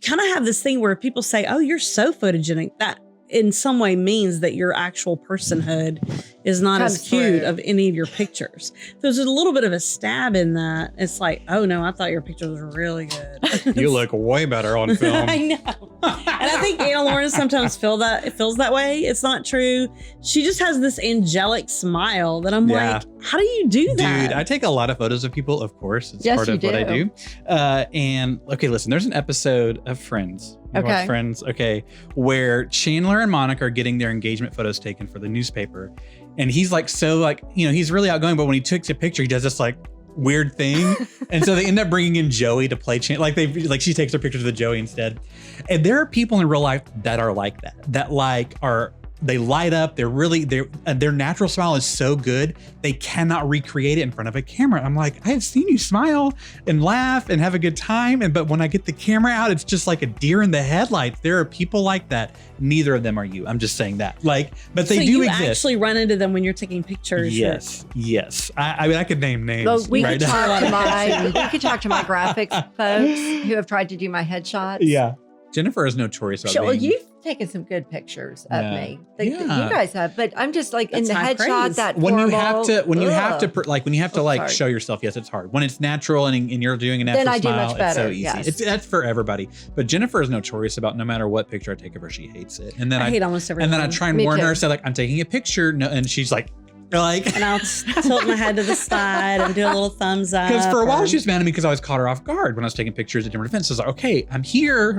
kind of have this thing where people say, oh, you're so photogenic. That in some way means that your actual personhood is not as cute of any of your pictures. There's a little bit of a stab in that. It's like, oh no, I thought your pictures were really good. You look way better on film. I know. And I think Anna Lauren sometimes feels that way. It's not true. She just has this angelic smile that I'm like, how do you do that? Dude, I take a lot of photos of people, of course. It's part of what I do. And okay, listen, there's an episode of Friends. Okay. Friends, where Chandler and Monica are getting their engagement photos taken for the newspaper. And he's like, he's really outgoing, but when he takes a picture, he does this like weird thing. And so they end up bringing in Joey to play Chandler. She takes her pictures with Joey instead. And there are people in real life that are like that they light up. Their natural smile is so good. They cannot recreate it in front of a camera. I'm like, I have seen you smile and laugh and have a good time. But when I get the camera out, it's just like a deer in the headlights. There are people like that. Neither of them are you. I'm just saying that. But they do exist. You actually run into them when you're taking pictures. Yes. I mean, I could name names. Well, we could talk to my graphics folks who have tried to do my headshots. Yeah. Jennifer is notorious about Well, you've taken some good pictures of me. You guys have, but I'm just like in the headshot that when formal, you have to show yourself. Yes, it's hard. When it's natural and you're doing a natural smile, it's so easy. Yes. That's for everybody. But Jennifer is notorious about no matter what picture I take of her, she hates it. And then I hate almost everything. And then I try and warn her, say I'm taking a picture, and she's like. And I'll tilt my head to the side and do a little thumbs up. Because for a while she was mad at me because I always caught her off guard when I was taking pictures at different events. So I was like, okay, I'm here.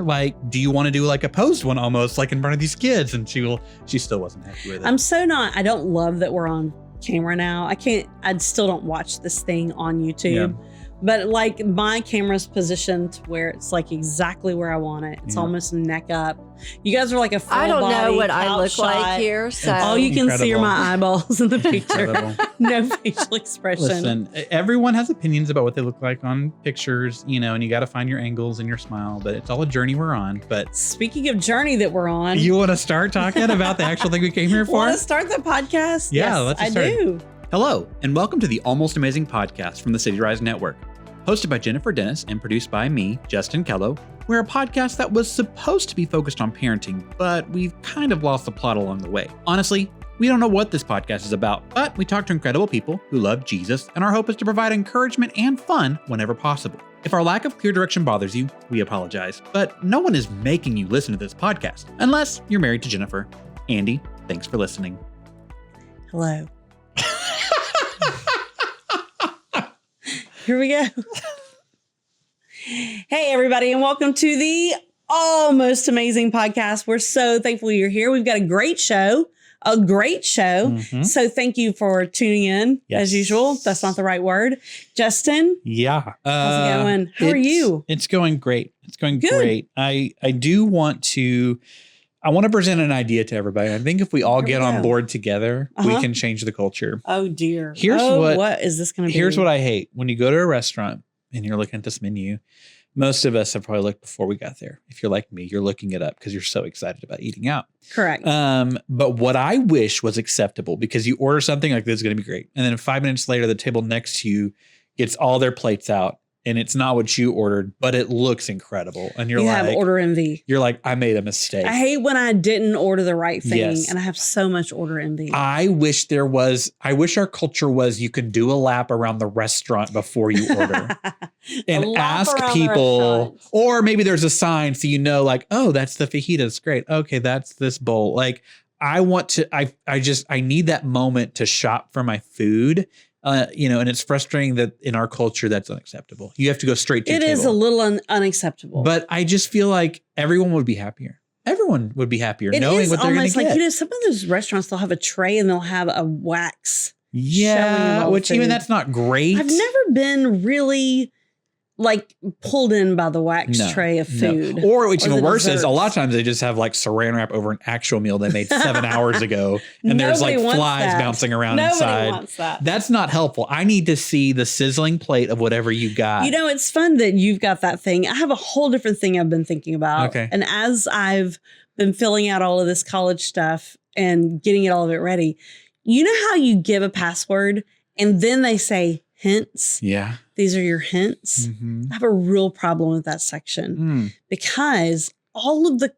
Do you want to do a posed one almost in front of these kids? And she still wasn't happy with it. I don't love that we're on camera now. I still don't watch this thing on YouTube. Yeah. But my camera's positioned where it's exactly where I want it. It's almost neck up. You guys are a full I don't body know what I look shot. like here. So all you can see are my eyeballs in the picture. No facial expression. Listen, everyone has opinions about what they look like on pictures, and you got to find your angles and your smile, but it's all a journey we're on. But speaking of journey that we're on. You want to start talking about the actual thing we came here for? Want to start the podcast? Yeah, yes, let's start. I do. Hello, and welcome to the Almost Amazing podcast from the CityRise Network. Hosted by Jennifer Dennis and produced by me, Justin Kello. We're a podcast that was supposed to be focused on parenting, but we've kind of lost the plot along the way. Honestly, we don't know what this podcast is about, but we talk to incredible people who love Jesus, and our hope is to provide encouragement and fun whenever possible. If our lack of clear direction bothers you, we apologize, but no one is making you listen to this podcast, unless you're married to Jennifer. Andy, thanks for listening. Hello. Here we go. Hey, everybody, and welcome to the Almost Amazing podcast. We're so thankful you're here. We've got a great show. Mm-hmm. So thank you for tuning in, as usual. That's not the right word. Justin? Yeah. How's it going? How are you? It's going great. It's going great. I do want to... I want to present an idea to everybody. I think if we all get on board together, we can change the culture. Oh, dear. What is this going to be? Here's what I hate. When you go to a restaurant and you're looking at this menu, most of us have probably looked before we got there. If you're like me, you're looking it up because you're so excited about eating out. Correct. But what I wish was acceptable, because you order something like this is going to be great. And then 5 minutes later, the table next to you gets all their plates out. And it's not what you ordered, but it looks incredible. And you have order envy. You're like, I made a mistake. I hate when I didn't order the right thing, and I have so much order envy. I wish our culture was you could do a lap around the restaurant before you order and ask people, or maybe there's a sign so oh, that's the fajitas. Great. Okay, that's this bowl. I need that moment to shop for my food. And it's frustrating that in our culture, that's unacceptable. You have to go straight to the table. It is a little unacceptable. But I just feel like everyone would be happier. Everyone would be happier knowing what they're going to get. Some of those restaurants, they'll have a tray and they'll have a wax. Yeah, which even that's not great. I've never been really pulled in by the wax tray of food. No. Or what's even worse is a lot of times they just have saran wrap over an actual meal they made 7 hours ago. And there's flies bouncing around inside. Wants that. That's not helpful. I need to see the sizzling plate of whatever you got. It's fun that you've got that thing. I have a whole different thing I've been thinking about. Okay. And as I've been filling out all of this college stuff and getting all of it ready, you know how you give a password and then they say, hints. Yeah. These are your hints. I have a real problem with that section because all of the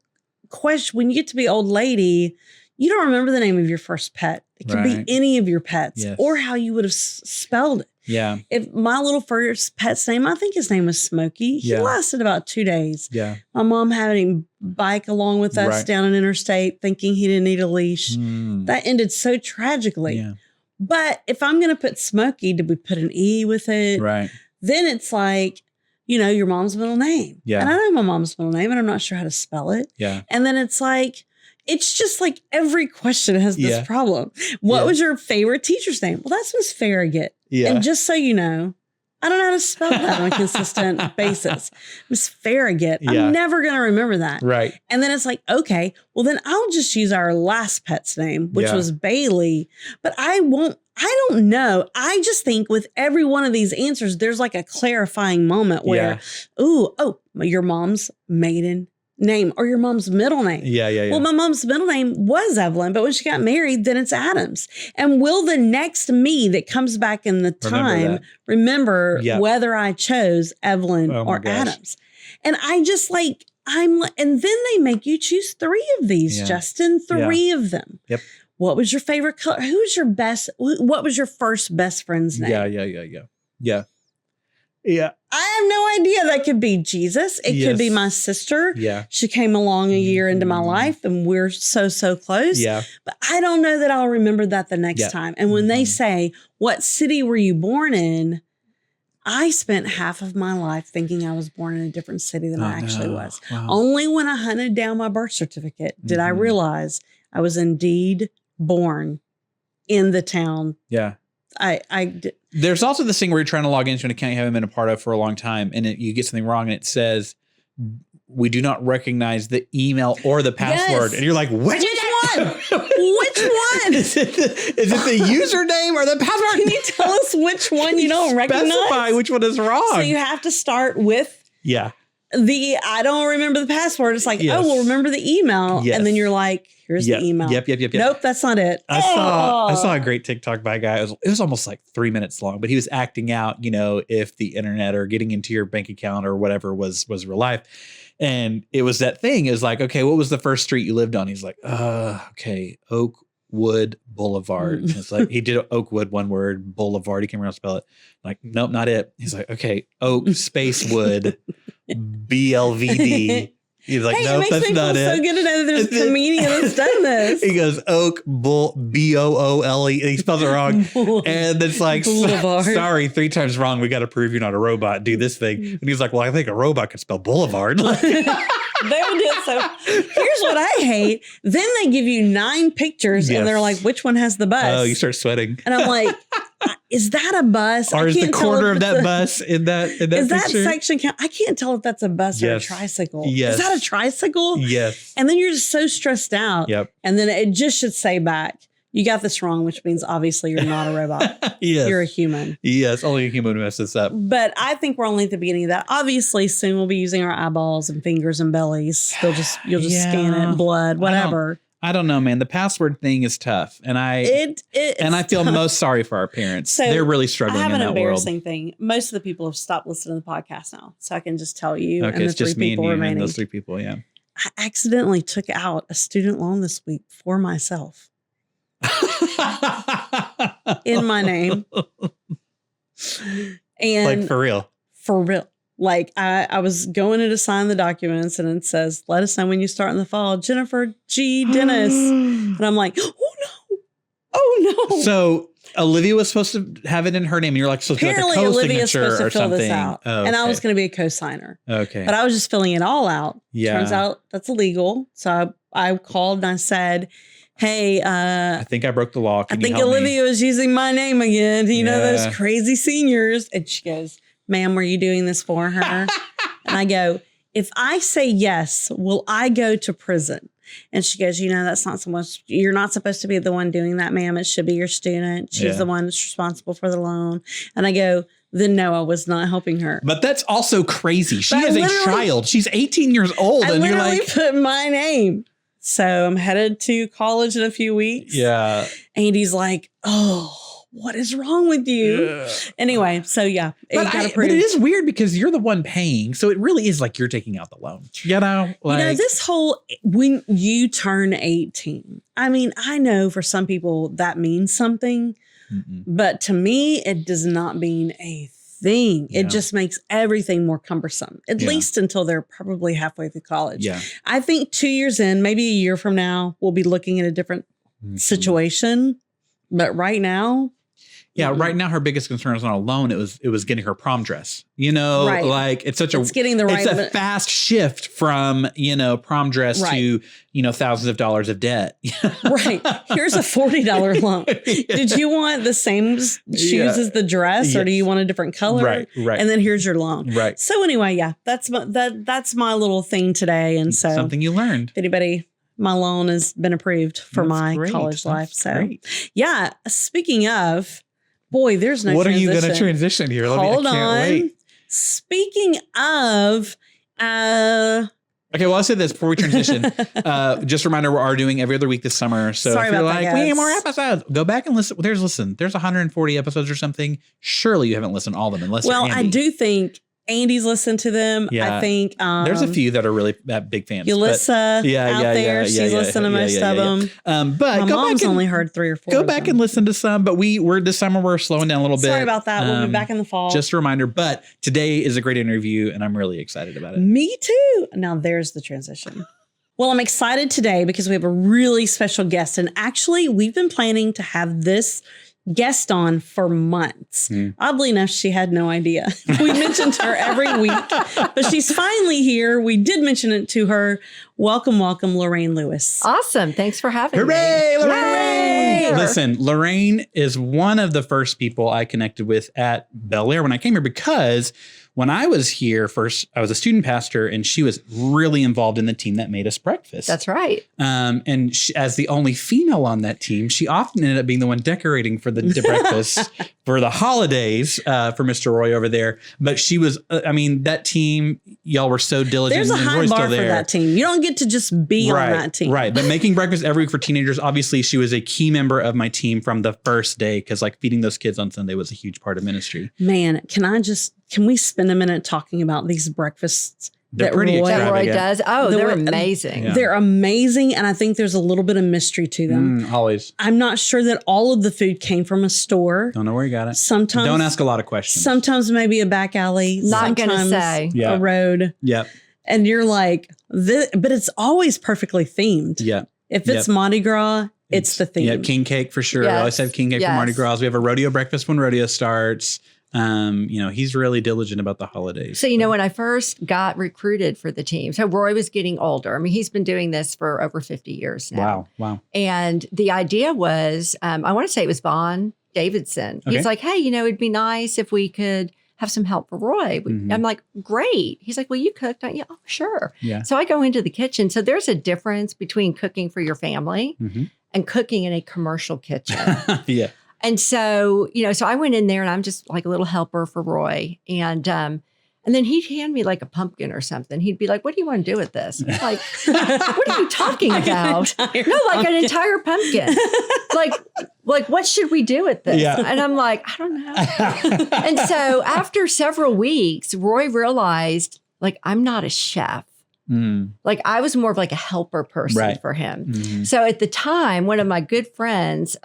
questions, when you get to be old lady, you don't remember the name of your first pet. It could be any of your pets or how you would have spelled it. Yeah. If my little first pet's name, I think his name was Smokey. He lasted about 2 days. Yeah. My mom having him bike along with us down an interstate thinking he didn't need a leash. That ended so tragically. Yeah. But if I'm going to put Smokey, did we put an E with it? Right. Then it's like, you know, your mom's middle name. Yeah. And I know my mom's middle name and I'm not sure how to spell it. Yeah. And then it's like, it's just like every question has this problem. What was your favorite teacher's name? Well, that's Miss Farragut. Yeah. And just so you know, I don't know how to spell that on a consistent basis. Miss Farragut. I'm never going to remember that. Right. And then it's like, okay, well then I'll just use our last pet's name, which was Bailey. But I don't know. I just think with every one of these answers, there's like a clarifying moment where, your mom's maiden name or your mom's middle name. Yeah. Well, my mom's middle name was Evelyn, but when she got married, then it's Adams. And will the next me that comes back in the time remember whether I chose Evelyn or Adams? And I just like, and then they make you choose 3 of these, Justin, 3 of them. Yep. What was your favorite color? Who was your best? What was your first best friend's name? Yeah. I have no idea. That could be Jesus. It could be my sister. Yeah. She came along a year into my life and we're so close. Yeah. But I don't know that I'll remember that the next time. And when they say, what city were you born in? I spent half of my life thinking I was born in a different city than I actually was. Wow. Only when I hunted down my birth certificate did I realize I was indeed born in the town. Yeah. There's also this thing where you're trying to log into an account you haven't been a part of for a long time, and you get something wrong, and it says, "We do not recognize the email or the password," and you're like, "Which one? Which one? Is it the username or the password? Can you tell us which one you don't recognize? Specify which one is wrong." So you have to start with I don't remember the password. It's like, oh, well, remember the email, and then you're like, here's the email. Yep. Nope, that's not it. I saw a great TikTok by a guy. It was almost like 3 minutes long, but he was acting out, you know, if the internet or getting into your bank account or whatever was real life. And it was that thing is like, okay, what was the first street you lived on? He's like, okay, Oakwood Boulevard. And it's like, he did Oakwood, one word, Boulevard. He can't remember how to spell it. Like, nope, not it. He's like, okay, Oak Space Wood, BLVD. He's like, nope, that's not it. So good to know that there's a comedian that's done this. He goes, Oak Bull Boole. He spells it wrong. And it's like, sorry, 3 times wrong. We got to prove you're not a robot. Do this thing. And he's like, well, I think a robot could spell boulevard. They would do it. So here's what I hate. Then they give you 9 pictures and they're like, which one has the bus? Oh, you start sweating. And I'm like, is that a bus? Or is the corner of that bus in that is picture? That section count? I can't tell if that's a bus or a tricycle. Yes. Is that a tricycle? Yes. And then you're just so stressed out. Yep. And then it just should say back, you got this wrong, which means obviously you're not a robot. Yes. You're a human. Yes, only a human would mess this up. But I think we're only at the beginning of that. Obviously, soon we'll be using our eyeballs and fingers and bellies. You'll just scan it, blood, whatever. I don't know, man. The password thing is tough. And I feel most sorry for our parents. So they're really struggling in that world. I have an embarrassing thing. Most of the people have stopped listening to the podcast now. So I can just tell you. Okay, it's just me and you and those 3 people, yeah. I accidentally took out a student loan this week for myself. In my name. And like for real. For real. Like I was going in to sign the documents and it says, let us know when you start in the fall, Jennifer G. Dennis. And I'm like, oh no. So Olivia was supposed to have it in her name. And you're like, so apparently like a Olivia's supposed to fill something. this out. Oh, okay. And I was going to be a co-signer. Okay. But I was just filling it all out. Yeah. Turns out that's illegal. So I called and I said, hey, I think I broke the law. I think Olivia was using my name again. You know, those crazy seniors. And she goes, ma'am, were you doing this for her? And I go, if I say yes, will I go to prison? And she goes, you know, that's not so much. You're not supposed to be the one doing that, ma'am. It should be your student. She's the one that's responsible for the loan. And I go, then no, I was not helping her. But that's also crazy. She is a child. She's 18 years old. I literally put my name. So I'm headed to college in a few weeks. Yeah. Andy's like, oh, what is wrong with you? Yeah. Anyway, so yeah, but it is weird because you're the one paying. So it really is like you're taking out the loan. This whole, when you turn 18, I mean, I know for some people that means something, but to me, it does not mean a thing. Yeah. It just makes everything more cumbersome, at least until they're probably halfway through college. Yeah. I think 2 years in, maybe a year from now, we'll be looking at a different situation. But right now. Yeah, right now her biggest concern is not a loan. It was getting her prom dress. Like it's getting the right. It's a fast shift from, prom dress to, thousands of dollars of debt. Right. Here's a $40 loan. Did you want the same shoes as the dress or do you want a different color? Right. And then here's your loan. Right. So anyway, that's my little thing today. And so something you learned. If anybody, my loan has been approved for my college life. So yeah, speaking of, boy, there's no what transition. Are you going to transition here? Hold I can't on. wait. Speaking of, okay, well, I'll say this before we transition. Just a reminder, we are doing every other week this summer. So sorry if you're about like, we need more episodes, go back and listen. There's 140 episodes or something. Surely you haven't listened to all of them unless you're Andy. I do think Andy's listened to them. Yeah. I think there's a few that are really big fans. Yulissa out there, she's listened to most of them. But my mom's only heard 3 or 4. Go back and listen to some. But we're this summer we're slowing down a little bit. Sorry about that. We'll be back in the fall. Just a reminder. But today is a great interview, and I'm really excited about it. Me too. Now there's the transition. Well, I'm excited today because we have a really special guest, and actually, we've been planning to have this guest on for months. Oddly enough, she had no idea. We mentioned her every week, but she's finally here. We did mention it to her. Welcome, Lorraine Lewis. Awesome. Thanks for having me. Hooray, Lorraine! Listen, Lorraine is one of the first people I connected with at Bellaire when I came here because when I was here first, I was a student pastor and she was really involved in the team that made us breakfast. That's right. And she, as the only female on that team, she often ended up being the one decorating for the breakfast for the holidays for Mr. Roy over there. But she was, that team, y'all were so diligent. There's a high bar for that team. You don't get to just be on that team. Right. But making breakfast every week for teenagers, obviously she was a key member of my team from the first day because like feeding those kids on Sunday was a huge part of ministry. Man, can we spend a minute talking about these breakfasts that Roy does? Oh, they're amazing. Yeah. They're amazing. And I think there's a little bit of mystery to them. Always. I'm not sure that all of the food came from a store. Don't know where you got it. Sometimes. Don't ask a lot of questions. Sometimes maybe a back alley. Not going to say. A road. Yep. And you're like, but it's always perfectly themed. Yeah. If it's Mardi Gras, it's the theme. Yeah, king cake for sure. Yes. I always have king cake for Mardi Gras. We have a rodeo breakfast when rodeo starts. He's really diligent about the holidays. So, when I first got recruited for the team, so Roy was getting older. I mean, he's been doing this for over 50 years now. Wow. And the idea was, I want to say it was Vaughn Davidson. Okay. He's like, hey, it'd be nice if we could have some help for Roy. I'm like, great. He's like, well, you cook, don't you? Oh, sure. Yeah. So I go into the kitchen. So there's a difference between cooking for your family and cooking in a commercial kitchen. Yeah. And so, so I went in there and I'm just like a little helper for Roy. And then he'd hand me like a pumpkin or something. He'd be like, what do you want to do with this? I'm like, what are you talking about? No, like an entire pumpkin. like, what should we do with this? Yeah. And I'm like, I don't know. And so after several weeks, Roy realized like, I'm not a chef. Like I was more of like a helper person for him. So at the time, one of my good friends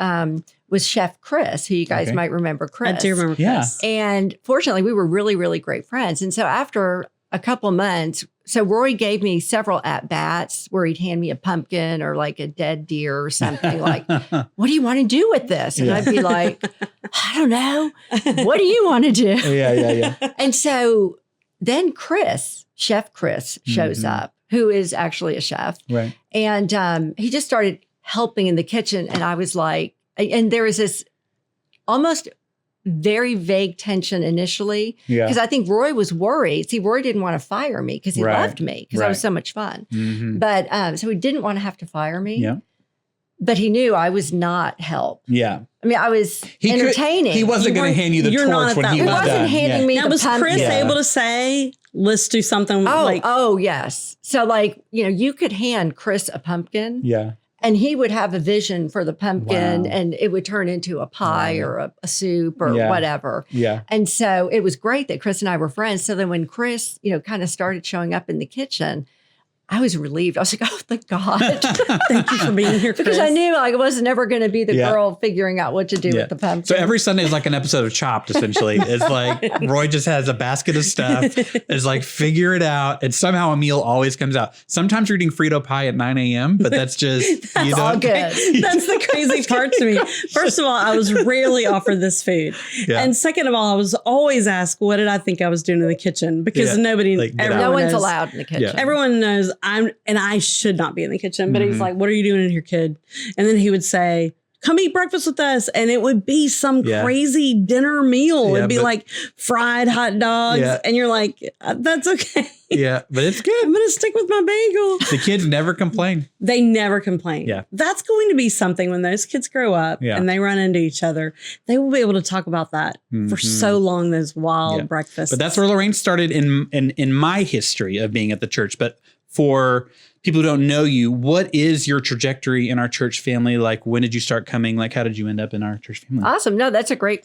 was Chef Chris, who you guys might remember Chris. I do remember Chris. And fortunately, we were really, really great friends. And so after a couple months, so Roy gave me several at-bats where he'd hand me a pumpkin or like a dead deer or something like, what do you want to do with this? And I'd be like, I don't know. What do you want to do? Yeah. And so then Chef Chris shows up, who is actually a chef. Right. And he just started helping in the kitchen. And I was like, and there was this almost very vague tension initially. Yeah. Because I think Roy was worried. See, Roy didn't want to fire me because he loved me because I was so much fun. But so he didn't want to have to fire me. Yeah. But he knew I was not help. Yeah. I mean, I was entertaining. He wasn't going to hand you the torch when he was done. He wasn't handing me the pumpkin. Was Chris able to say, let's do something Oh, yes. So like, you could hand Chris a pumpkin. Yeah. And he would have a vision for the pumpkin, Wow. and it would turn into a pie or a soup or Yeah. whatever. Yeah. And so it was great that Chris and I were friends. So then when Chris, kind of started showing up in the kitchen, I was relieved. I was like, oh, thank God. Thank you for being here, Chris. Because I knew I was never going to be the Yeah. girl figuring out what to do Yeah. with the pumpkin. So every Sunday is like an episode of Chopped, essentially. It's like Roy just has a basket of stuff. It's like, figure it out. And somehow a meal always comes out. Sometimes you're eating Frito pie at 9 a.m., but that's just, That's all good. That's the crazy part to me. First of all, I was rarely offered this food. Yeah. And second of all, I was always asked, what did I think I was doing in the kitchen? Because Yeah. nobody, Like, get everyone out. No one's knows. allowed in the kitchen. Yeah. Everyone knows I should not be in the kitchen, but he's Mhm. like, what are you doing in here, kid? And then he would say, come eat breakfast with us. And it would be some Yeah. crazy dinner meal. Yeah, It'd be but- like fried hot dogs. Yeah. And you're like, that's okay. Yeah, but it's good. I'm going to stick with my bagel. The kids never complain. They never complain. Yeah. That's going to be something when those kids grow up Yeah. and they run into each other. They will be able to talk about that for Mhm. so long, those wild Yeah. breakfasts. But that's where Lorraine started in my history of being at the church. But for people who don't know you, what is your trajectory in our church family? Like, when did you start coming? Like, how did you end up in our church family? Awesome. No, that's a great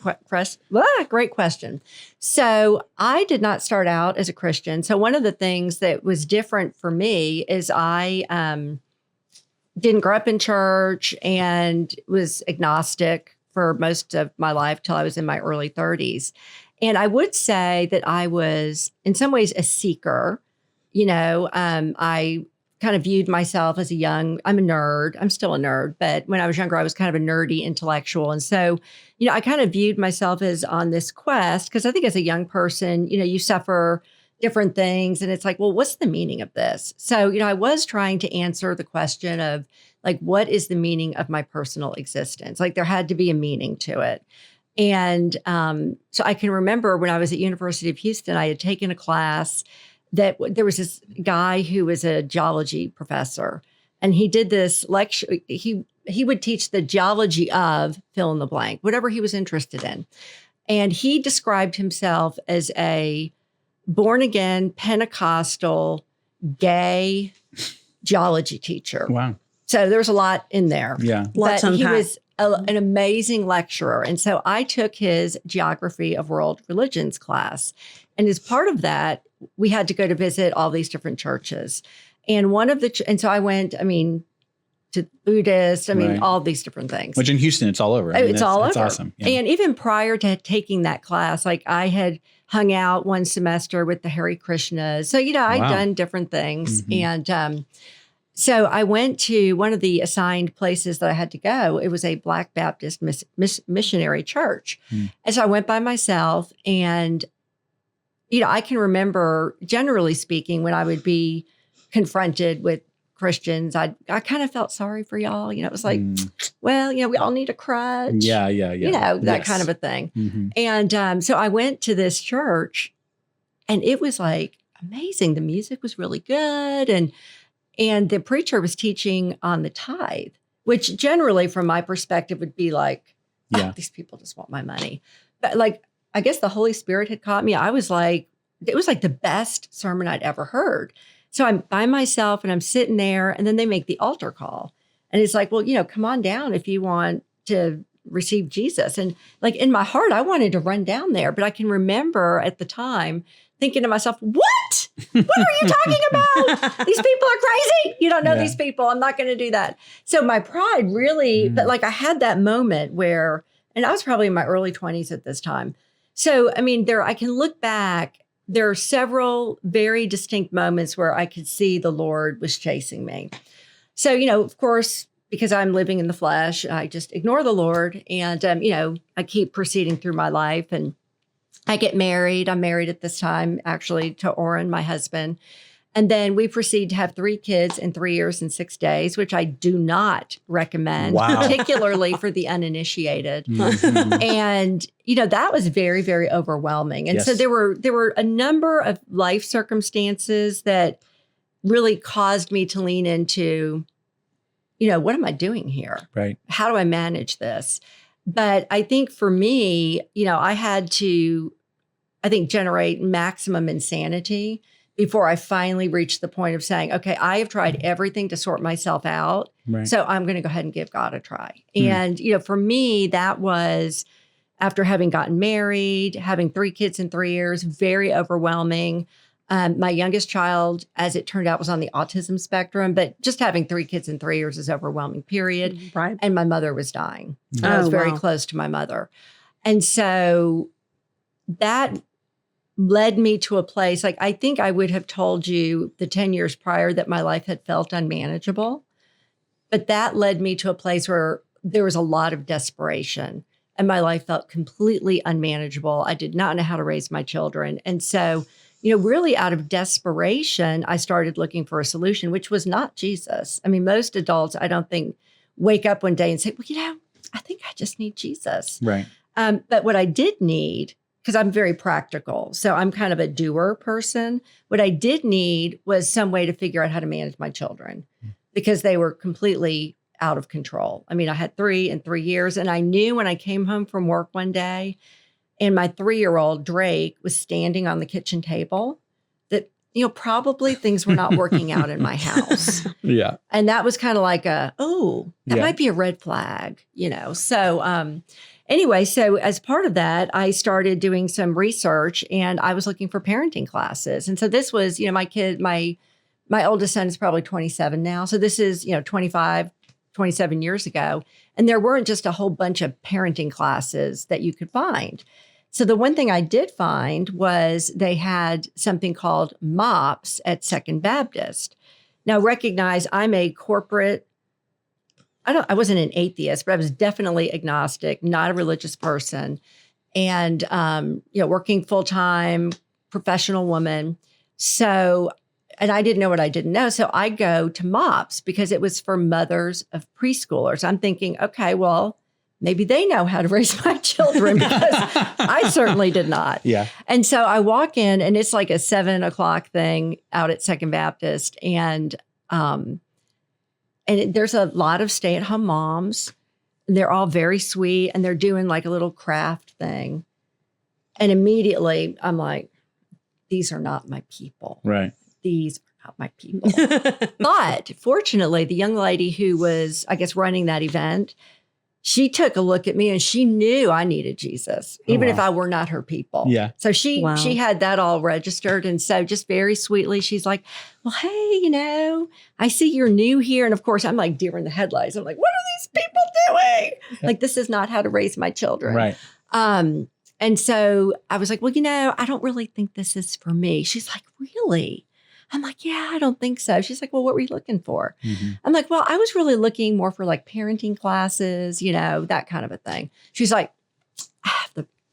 great question. So I did not start out as a Christian. So one of the things that was different for me is I didn't grow up in church and was agnostic for most of my life till I was in my early 30s. And I would say that I was in some ways a seeker. I kind of viewed myself as I'm a nerd. I'm still a nerd, but when I was younger, I was kind of a nerdy intellectual. And so, I kind of viewed myself as on this quest because I think as a young person, you suffer different things. And it's like, well, what's the meaning of this? So, I was trying to answer the question of like, what is the meaning of my personal existence? Like there had to be a meaning to it. And so I can remember when I was at University of Houston, I had taken a class that there was this guy who was a geology professor, and he did this lecture. He would teach the geology of fill in the blank, whatever he was interested in. And he described himself as a born again Pentecostal gay geology teacher. Wow. So there's a lot in there. Yeah. Lots But he unpack. was an amazing lecturer. And so I took his Geography of World Religions class. And as part of that, we had to go to visit all these different churches. And and so I went, to Buddhist, Right. all these different things. Which in Houston, it's all over. It's all over. It's awesome. Yeah. And even prior to taking that class, like I had hung out one semester with the Hare Krishnas. So, I'd Wow. done different things. Mhm. And so I went to one of the assigned places that I had to go. It was a Black Baptist missionary church. And so I went by myself. And, I can remember, generally speaking, when I would be confronted with Christians, I kind of felt sorry for y'all. It was like, well, we all need a crutch. Yeah. That Yes. kind of a thing. Mhm. And so I went to this church, and it was like amazing. The music was really good. And the preacher was teaching on the tithe, which generally from my perspective would be like, Yeah. these people just want my money. But like, I guess the Holy Spirit had caught me. I was like, it was like the best sermon I'd ever heard. So I'm by myself and I'm sitting there, and then they make the altar call. And it's like, well, come on down if you want to receive Jesus. And like in my heart, I wanted to run down there, but I can remember at the time thinking to myself, what? What are you talking about? These people are crazy. You don't know Yeah. these people. I'm not going to do that. So my pride really, but like I had that moment where, and I was probably in my early 20s at this time. So, I can look back. There are several very distinct moments where I could see the Lord was chasing me. So, of course, because I'm living in the flesh, I just ignore the Lord. And, I keep proceeding through my life, and I get married. I'm married at this time, actually, to Orrin, my husband. And then we proceed to have 3 kids in 3 years and 6 days, which I do not recommend, Wow. particularly for the uninitiated. Mhm. And, that was very, very overwhelming. And so Yes. there were a number of life circumstances that really caused me to lean into, what am I doing here? Right. How do I manage this? But I think for me, I had to, generate maximum insanity, before I finally reached the point of saying, okay, I have tried everything to sort myself out. Right. So I'm going to go ahead and give God a try. And, for me, that was after having gotten married, having 3 kids in 3 years, very overwhelming. My youngest child, as it turned out, was on the autism spectrum, but just having 3 kids in 3 years is overwhelming, period. Right. And my mother was dying. I was very close to my mother. And so that led me to a place, like I think I would have told you the 10 years prior that my life had felt unmanageable. But that led me to a place where there was a lot of desperation and my life felt completely unmanageable. I did not know how to raise my children. And so, really out of desperation, I started looking for a solution, which was not Jesus. I mean, most adults, I don't think, wake up one day and say, well, I think I just need Jesus. Right. But what I did need, because I'm very practical, so I'm kind of a doer person. What I did need was some way to figure out how to manage my children because they were completely out of control. I mean, I had 3 in 3 years, and I knew when I came home from work one day and my 3-year-old Drake was standing on the kitchen table that, probably things were not working out in my house. Yeah. And that was kind of like that might be a red flag, So, anyway, so as part of that, I started doing some research and I was looking for parenting classes. And so this was, my kid, my oldest son is probably 27 now. So this is, 25, 27 years ago. And there weren't just a whole bunch of parenting classes that you could find. So the one thing I did find was they had something called MOPS at Second Baptist. Now recognize I'm a corporate, I wasn't an atheist, but I was definitely agnostic, not a religious person, and working full time, professional woman. So, and I didn't know what I didn't know. So I go to MOPS because it was for mothers of preschoolers. I'm thinking, okay, well, maybe they know how to raise my children because I certainly did not. Yeah. And so I walk in, and it's like a 7:00 thing out at Second Baptist, and there's a lot of stay-at-home moms, and they're all very sweet, and they're doing like a little craft thing. And immediately I'm like, these are not my people. Right. These are not my people. But fortunately, the young lady who was, I guess, running that event, she took a look at me and she knew I needed Jesus, even if I were not her people. Yeah. So she had that all registered. And so just very sweetly, she's like, well, hey, I see you're new here. And of course, I'm like deer in the headlights. I'm like, what are these people doing? Like, this is not how to raise my children. Right. And so I was like, well, I don't really think this is for me. She's like, really? I'm like, yeah, I don't think so. She's like, well, what were you looking for? Mm-hmm. I'm like, well, I was really looking more for like parenting classes, that kind of a thing. She's like,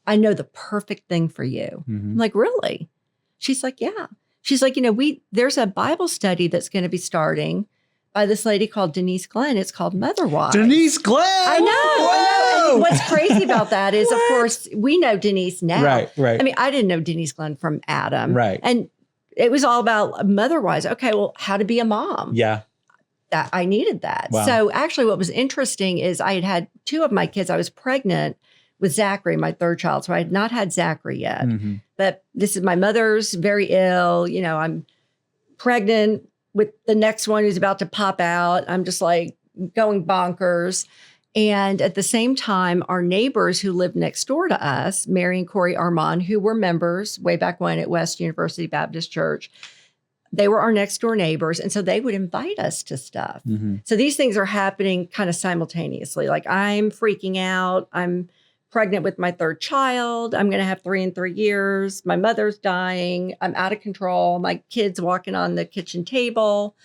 I know the perfect thing for you. Mm-hmm. I'm like, really? She's like, yeah. She's like, there's a Bible study that's going to be starting by this lady called Denise Glenn. It's called Motherwise. Denise Glenn. I know. And what's crazy about that is, of course, we know Denise now. Right. I mean, I didn't know Denise Glenn from Adam. Right. And it was all about Motherwise. Okay, well, how to be a mom. Yeah. I needed that. Wow. So actually what was interesting is I had 2 of my kids. I was pregnant with Zachary, my 3rd child. So I had not had Zachary yet. Mm-hmm. But this is my mother's very ill. I'm pregnant with the next one who's about to pop out. I'm just like going bonkers. And at the same time, our neighbors who lived next door to us, Mary and Corey Armand, who were members way back when at West University Baptist Church, they were our next door neighbors. And so they would invite us to stuff. Mm-hmm. So these things are happening kind of simultaneously. Like, I'm freaking out. I'm pregnant with my 3rd child. I'm going to have 3 in 3 years. My mother's dying. I'm out of control. My kid's walking on the kitchen table.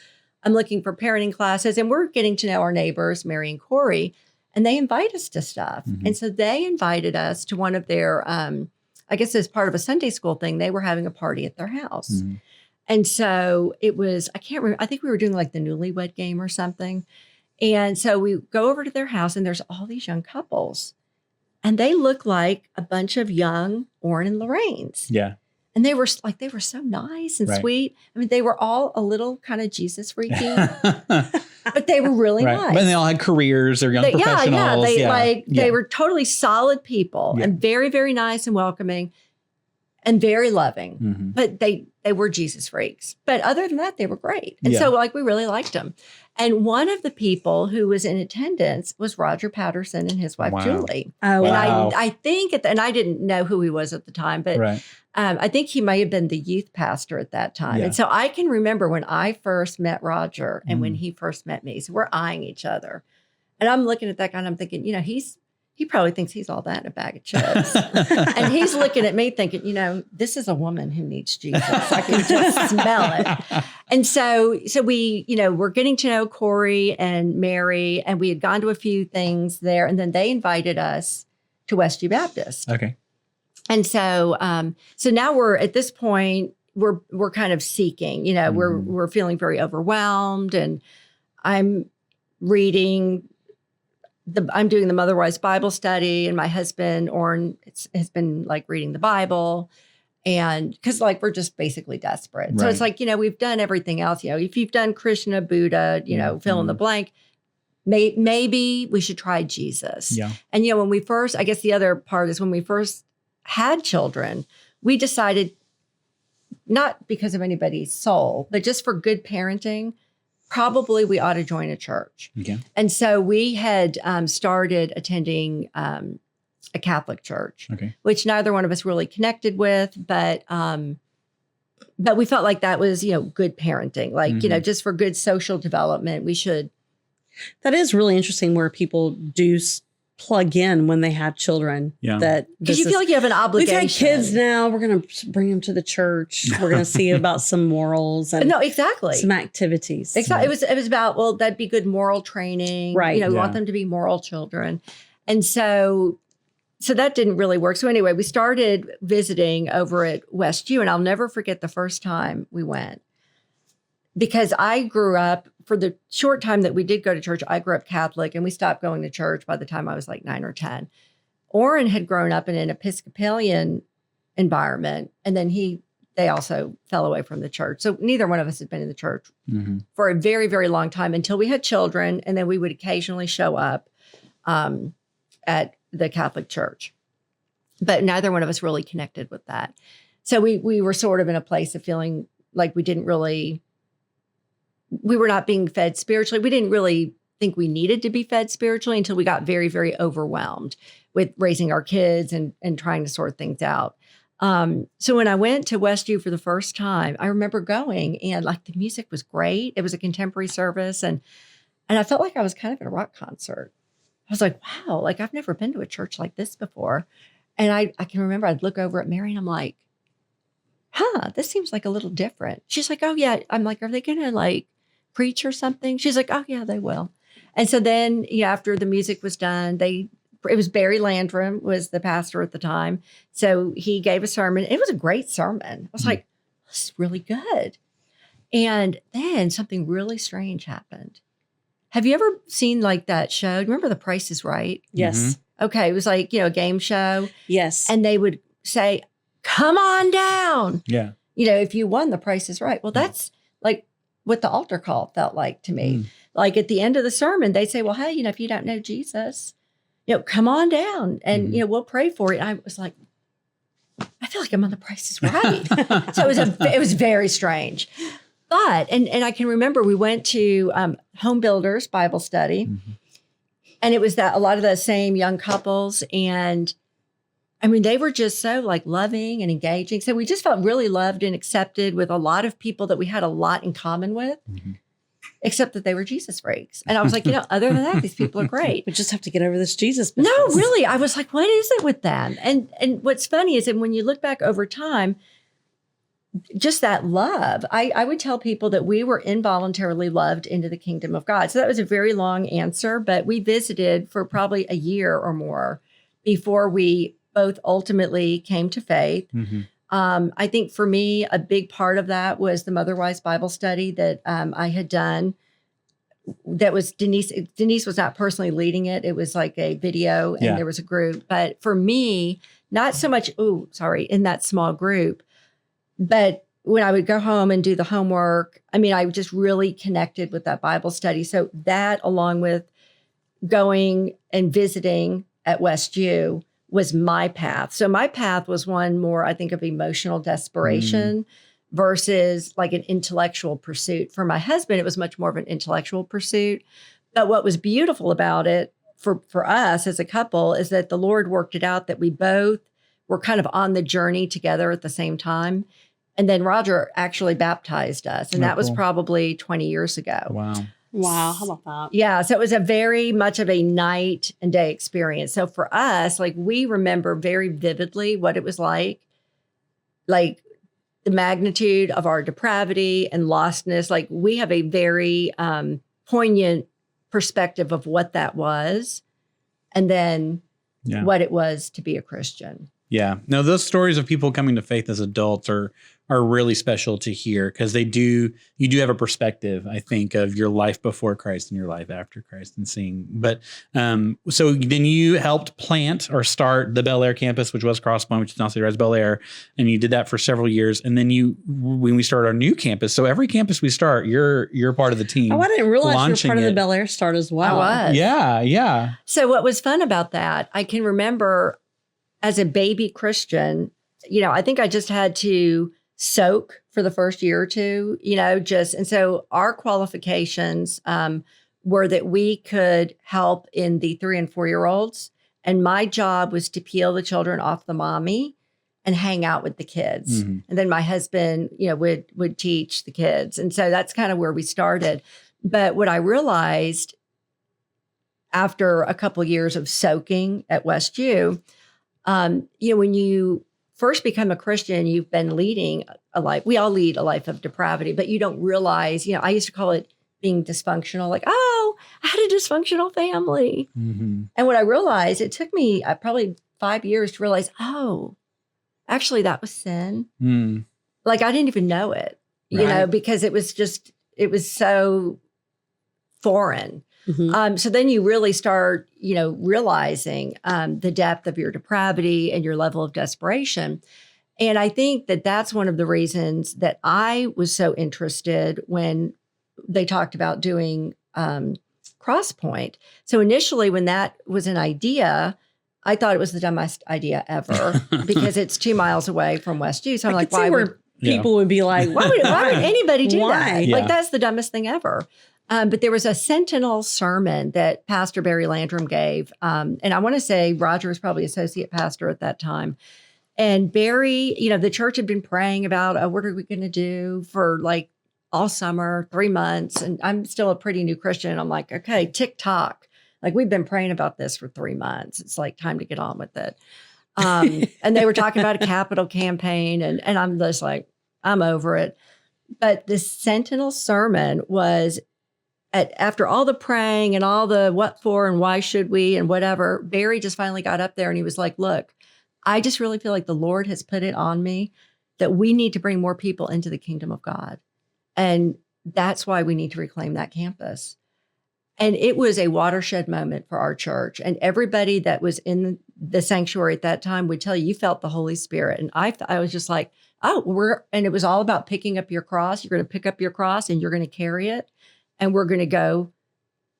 I'm looking for parenting classes. And we're getting to know our neighbors, Mary and Corey. And they invite us to stuff. Mm-hmm. And so they invited us to one of their, I guess as part of a Sunday school thing, they were having a party at their house. Mm-hmm. And so it was, I can't remember, I think we were doing like the newlywed game or something. And so we go over to their house and there's all these young couples. And they look like a bunch of young Orrin and Lorraines. Yeah. And they were so nice and sweet. I mean, they were all a little kind of Jesus freaky, but they were really nice. But they all had careers. They're young professionals. They were totally solid people and very, very nice and welcoming. and very loving, Mm-hmm. but they were Jesus freaks. But other than that, they were great. And so like we really liked them. And one of the people who was in attendance was Roger Patterson and his wife, Julie. Oh, and wow. I think, and I didn't know who he was at the time, but Right. I think he may have been the youth pastor at that time. Yeah. And so I can remember when I first met Roger and when he first met me. So we're eyeing each other. And I'm looking at that guy and I'm thinking, you know, he probably thinks he's all that in a bag of chips. And he's looking at me thinking, you know, this is a woman who needs Jesus. I can just smell it. And so we, you know, we're getting to know Corey and Mary, and we had gone to a few things there. And then they invited us to Westview Baptist. Okay. And so, so now we're at this point, we're kind of seeking, you know, we're feeling very overwhelmed, and I'm reading I'm doing the Motherwise Bible study, and my husband, Orrin, has been like reading the Bible, and because like we're just basically desperate. So it's like, you know, we've done everything else. You know, if you've done Krishna, Buddha, you know, fill in the blank, maybe we should try Jesus. Yeah. And, you know, when we first, I guess the other part is when we first had children, we decided, not because of anybody's soul, but just for good parenting, probably we ought to join a church. Okay. And so we had started attending a Catholic church, which neither one of us really connected with, but we felt like that was, you know, good parenting, like, you know, just for good social development, we should. That is really interesting where people do plug in when they have children. Yeah. That because you feel like you have an obligation. We've had kids now. We're going to bring them to the church. We're going to see about some morals and no, exactly, some activities. Exactly. It was about, well, that'd be good moral training. Right. You know, we want them to be moral children. And so that didn't really work. So anyway, we started visiting over at Westview, and I'll never forget the first time we went, because I grew up, for the short time that we did go to church, I grew up Catholic, and we stopped going to church by the time I was like 9 or 10. Orrin had grown up in an Episcopalian environment, and then they also fell away from the church. So neither one of us had been in the church for a very, very long time until we had children, and then we would occasionally show up at the Catholic church. But neither one of us really connected with that. So we were sort of in a place of feeling like we were not being fed spiritually. We didn't really think we needed to be fed spiritually until we got very, very overwhelmed with raising our kids and trying to sort things out. So when I went to Westview for the first time, I remember going, and like the music was great. It was a contemporary service, and I felt like I was kind of at a rock concert. I was like, wow, like I've never been to a church like this before. And I can remember I'd look over at Mary and I'm like, this seems like a little different. She's like, oh yeah. I'm like, are they going to like preach or something? She's like, oh yeah, they will. And so then, you know, after the music was done, it was Barry Landrum was the pastor at the time. So he gave a sermon. It was a great sermon. I was like, this is really good. And then something really strange happened. Have you ever seen like that show? Remember The Price is Right? Yes. Okay. It was like, you know, a game show. Yes. And they would say, come on down. Yeah. You know, if you won, The Price is Right. Well, that's like what the altar call felt like to me. Like at the end of the sermon, they'd say, well, hey, you know, if you don't know Jesus, you know, come on down and, you know, we'll pray for you. And I was like, I feel like I'm on The Price is Right. So it was very strange. But, and I can remember we went to Home Builders Bible study, and it was that a lot of the same young couples. And I mean, they were just so like loving and engaging. So we just felt really loved and accepted with a lot of people that we had a lot in common with, except that they were Jesus freaks. And I was like, you know, other than that, these people are great. We just have to get over this Jesus business. No, really. I was like, what is it with them? And what's funny is that when you look back over time, just that love, I would tell people that we were involuntarily loved into the kingdom of God. So that was a very long answer, but we visited for probably a year or more before we both ultimately came to faith. I think for me, a big part of that was the Motherwise Bible study that I had done. That was Denise. Denise was not personally leading it. It was like a video and there was a group. But for me, not so much, in that small group, but when I would go home and do the homework, I mean, I just really connected with that Bible study. So that, along with going and visiting at Westview, was my path. So my path was one more, I think, of emotional desperation versus like an intellectual pursuit. For my husband, it was much more of an intellectual pursuit. But what was beautiful about it for us as a couple is that the Lord worked it out that we both were kind of on the journey together at the same time. And then Roger actually baptized us. And that was probably 20 years ago. Wow. How about that? Yeah. So it was a very much of a night and day experience. So for us, like we remember very vividly what it was like the magnitude of our depravity and lostness. Like we have a very poignant perspective of what that was and then what it was to be a Christian. Yeah. No, those stories of people coming to faith as adults are really special to hear because you do have a perspective, I think, of your life before Christ and your life after Christ and seeing. But so then you helped plant or start the Bellaire campus, which was Crosspoint, which is now CityRise Bellaire, and you did that for several years. And then when we started our new campus, so every campus we start, you're part of the team. Oh, I didn't realize you were part of the Bellaire start as well. I was. Yeah. So what was fun about that, I can remember as a baby Christian, I think I just had to soak for the first year or two, and so our qualifications were that we could help in the 3 and 4-year-olds. And my job was to peel the children off the mommy and hang out with the kids. And then my husband, would teach the kids. And so that's kind of where we started. But what I realized after a couple of years of soaking at West U, when you first become a Christian, you've been leading a life. We all lead a life of depravity, but you don't realize, I used to call it being dysfunctional, like, oh, I had a dysfunctional family. And what I realized, it took me probably 5 years to realize, oh, actually that was sin. Like I didn't even know it, because it was so foreign. So then you really start, realizing the depth of your depravity and your level of desperation. And I think that that's one of the reasons that I was so interested when they talked about doing Crosspoint. So initially when that was an idea, I thought it was the dumbest idea ever because it's 2 miles away from West U. So I'm like, why would people would be like, why would anybody do that? Yeah. Like that's the dumbest thing ever. But there was a Sentinel sermon that Pastor Barry Landrum gave. And I want to say Roger was probably associate pastor at that time. And Barry, the church had been praying about, what are we going to do for like all summer, 3 months. And I'm still a pretty new Christian. And I'm like, okay, TikTok. Like we've been praying about this for 3 months. It's like time to get on with it. And they were talking about a capital campaign. And I'm just like, I'm over it. But the Sentinel sermon was, after all the praying and all the what for and why should we and whatever, Barry just finally got up there and he was like, look, I just really feel like the Lord has put it on me that we need to bring more people into the kingdom of God. And that's why we need to reclaim that campus. And it was a watershed moment for our church. And everybody that was in the sanctuary at that time would tell you felt the Holy Spirit. And I was just like, and it was all about picking up your cross. You're going to pick up your cross and you're going to carry it. And we're going to go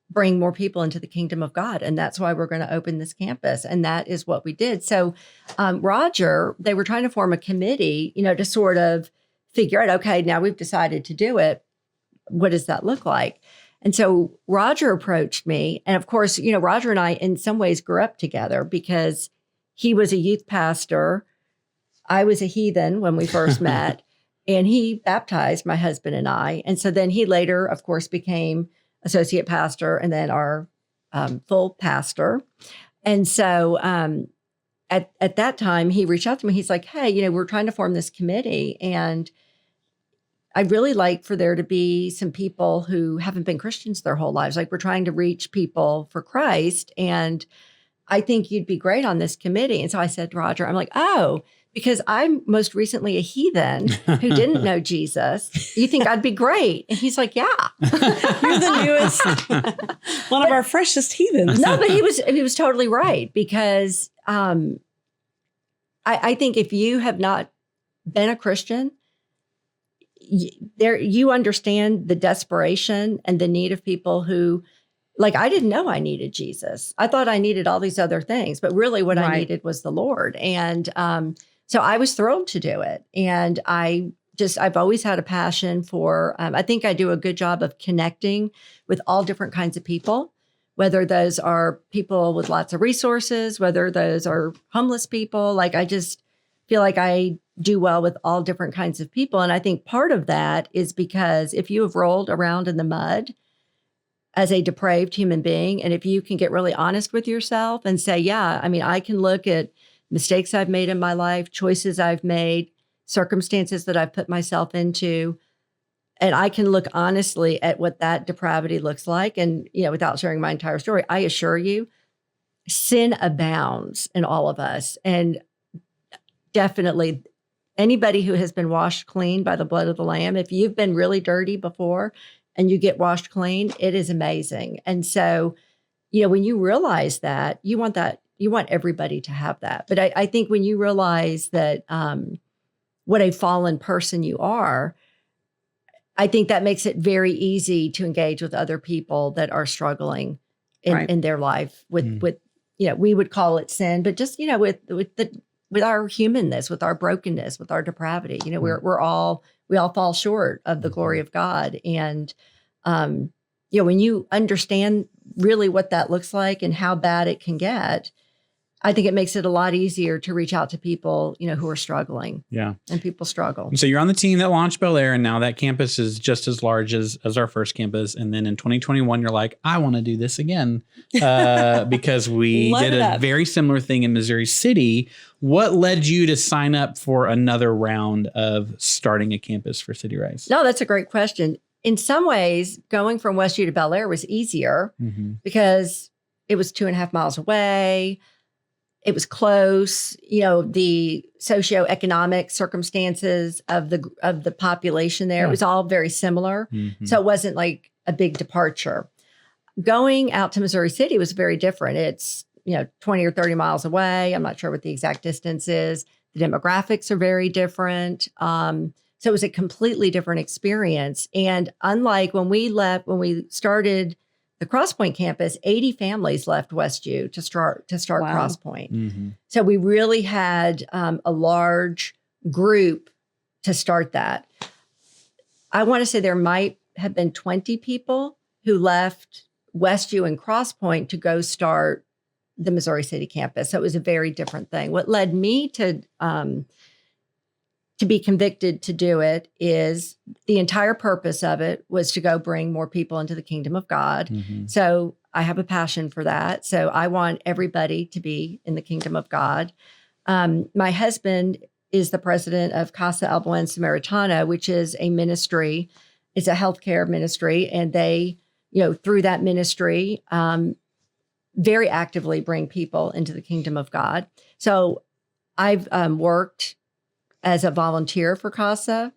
bring more people into the kingdom of God. And that's why we're going to open this campus. And that is what we did. So Roger, they were trying to form a committee, to sort of figure out, okay, now we've decided to do it. What does that look like? And so Roger approached me. And of course, Roger and I in some ways grew up together because he was a youth pastor. I was a heathen when we first met. And he baptized my husband and I. And so then he later, of course, became associate pastor and then our full pastor. And so at that time, he reached out to me. He's like, hey, we're trying to form this committee. And I'd really like for there to be some people who haven't been Christians their whole lives. Like we're trying to reach people for Christ. And I think you'd be great on this committee. And so I said to Roger, I'm like, oh, because I'm most recently a heathen who didn't know Jesus. You think I'd be great? And he's like, yeah. You're the newest, one of our freshest heathens. No, but he was totally right because I think if you have not been a Christian, you understand the desperation and the need of people who like, I didn't know I needed Jesus. I thought I needed all these other things, but really what I needed was the Lord. And so I was thrilled to do it. And I've always had a passion for, I think I do a good job of connecting with all different kinds of people, whether those are people with lots of resources, whether those are homeless people. Like, I just feel like I do well with all different kinds of people. And I think part of that is because if you have rolled around in the mud as a depraved human being, and if you can get really honest with yourself and say, yeah, I mean, I can look at mistakes I've made in my life, choices I've made, circumstances that I've put myself into, and I can look honestly at what that depravity looks like. And, without sharing my entire story, I assure you, sin abounds in all of us. And definitely anybody who has been washed clean by the blood of the Lamb, if you've been really dirty before and you get washed clean, it is amazing. And so, when you realize that, you want everybody to have that. But I think when you realize that what a fallen person you are, I think that makes it very easy to engage with other people that are struggling in their life with we would call it sin, but just, with our humanness, with our brokenness, with our depravity, we all fall short of the glory of God. And, when you understand really what that looks like and how bad it can get, I think it makes it a lot easier to reach out to people, who are struggling. Yeah. And people struggle. So you're on the team that launched Bellaire, and now that campus is just as large as our first campus. And then in 2021, you're like, I want to do this again because we did a very similar thing in Missouri City. What led you to sign up for another round of starting a campus for CityRise? No, that's a great question. In some ways, going from Westview to Bellaire was easier because it was 2.5 miles away. It was close, the socioeconomic circumstances of the population there. It was all very similar. So it wasn't like a big departure. Going out to Missouri City was very different. It's, 20 or 30 miles away. I'm not sure what the exact distance is. The demographics are very different. So it was a completely different experience. And unlike when we started the Crosspoint campus, 80 families left Westview to start Crosspoint. So we really had a large group to start that. I want to say there might have been 20 people who left Westview and Crosspoint to go start the Missouri City campus. So it was a very different thing. What led me to be convicted to do it is the entire purpose of it was to go bring more people into the kingdom of God. So I have a passion for that. So I want everybody to be in the kingdom of God. My husband is the president of Casa Alboen Samaritana, which is a ministry. It's a healthcare ministry. And they, through that ministry, very actively bring people into the kingdom of God. So I've worked as a volunteer for CASA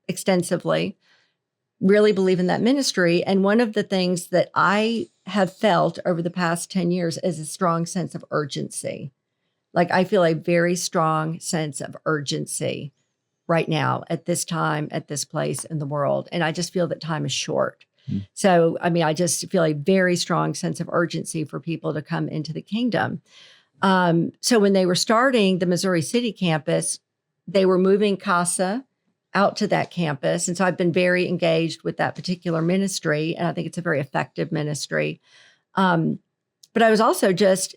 extensively, really believe in that ministry. And one of the things that I have felt over the past 10 years is a strong sense of urgency. Like, I feel a very strong sense of urgency right now at this time, at this place in the world. And I just feel that time is short. So, I just feel a very strong sense of urgency for people to come into the kingdom. So when they were starting the Missouri City campus, they were moving CASA out to that campus. And so I've been very engaged with that particular ministry, and I think it's a very effective ministry. But I was also just